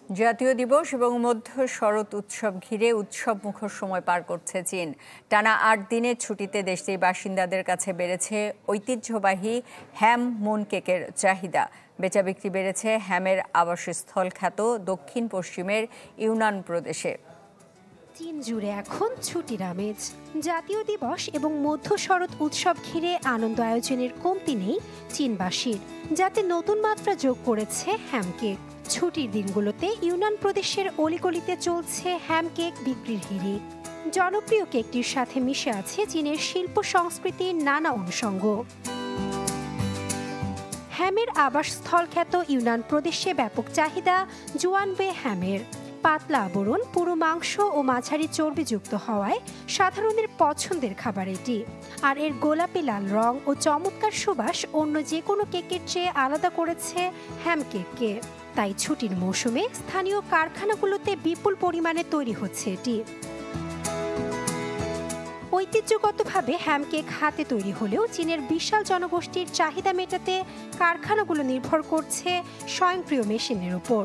জাতীয় দিবস এবং মধ্য শরৎ উৎসব ঘিরে উৎসবমুখর সময় পার করছে চীন। টানা ৮ দিনের ছুটিতে দেশটির বাসিন্দাদের কাছে বেড়েছে ঐতিহ্যবাহী হ্যাম মুন কেকের চাহিদা। বেচাবিক্রি বেড়েছে হ্যামের আবাসস্থল খ্যাত দক্ষিণ পশ্চিমের ইউনান প্রদেশে। চীন জুড়ে এখন ছুটির আমেজ। জাতীয় দিবস এবং মধ্য শরৎ উৎসব ঘিরে আনন্দ আয়োজনের কমতি নেই চীনবাসীর, যাতে নতুন মাত্রা যোগ করেছে হ্যাম কেক। ছুটির দিনগুলোতে ইউনান প্রদেশের অলিগলিতে চলছে হ্যাম কেক বিক্রির হিড়িক। জনপ্রিয় কেকটির সাথে মিশে আছে চীনের শিল্প সংস্কৃতির নানা অনুষঙ্গ। হ্যামের আবাসস্থল খ্যাত ইউনান প্রদেশে ব্যাপক চাহিদা জুয়ানওয়ে হ্যামের। পাতলা আবরণ, পুরো মাংস ও মাঝারি চর্বিযুক্ত হওয়ায় সাধারণের পছন্দের খাবার এটি। আর এর গোলাপি লাল রং ও চমৎকার সুবাস অন্য যে কোনো কেকের চেয়ে আলাদা করেছে হ্যাম কেককে। তাই ছুটির মৌসুমে স্থানীয় কারখানাগুলোতে বিপুল পরিমাণে তৈরি হচ্ছে এটি। ঐতিহ্যগতভাবে হ্যাম কেক হাতে তৈরি হলেও চীনের বিশাল জনগোষ্ঠীর চাহিদা মেটাতে কারখানাগুলো নির্ভর করছে স্বয়ংক্রিয় মেশিনের উপর।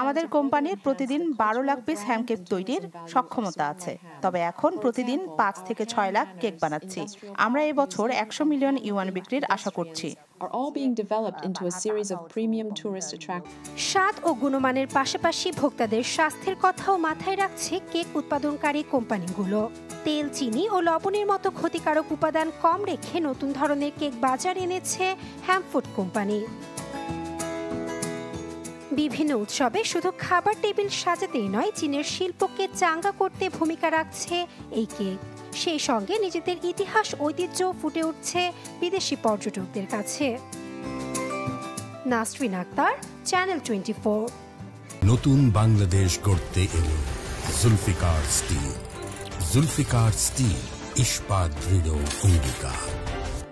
আমাদের কোম্পানির প্রতিদিন 12 লাখ পিস হ্যাম কেক তৈরির সক্ষমতা আছে, তবে এখন প্রতিদিন 5 থেকে 6 লাখ কেক বানাচ্ছি। আমরা এবছর 100 মিলিয়ন ইউয়ান বিক্রির আশা করছি। স্বাদ ও গুণমানের পাশাপাশি ভোক্তাদের স্বাস্থ্যের কথাও মাথায় রাখছে কেক উৎপাদনকারী কোম্পানিগুলো। তেল, চিনি ও লবণের মতো ক্ষতিকারক উপাদান কম রেখে নতুন ধরনের কেক বাজার এনেছে হ্যাম ফুড কোম্পানি। বিভিন্ন উৎসবে শুধু খাবার টেবিল সাজাতেই নয়, চীনের শিল্পকে চাঙ্গা করতে ভূমিকা রাখছে এই কেক। সেই সঙ্গে নিজেদের ইতিহাস ঐতিহ্য ফুটে উঠছে বিদেশি পর্যটকদের কাছে। নাসরিন আক্তার, চ্যানেল 24। নতুন বাংলাদেশ গড়তে এলো জুলফিকার স্টিল। জুলফিকার স্টিল, ইস্পাত দৃঢ় অঙ্গীকার।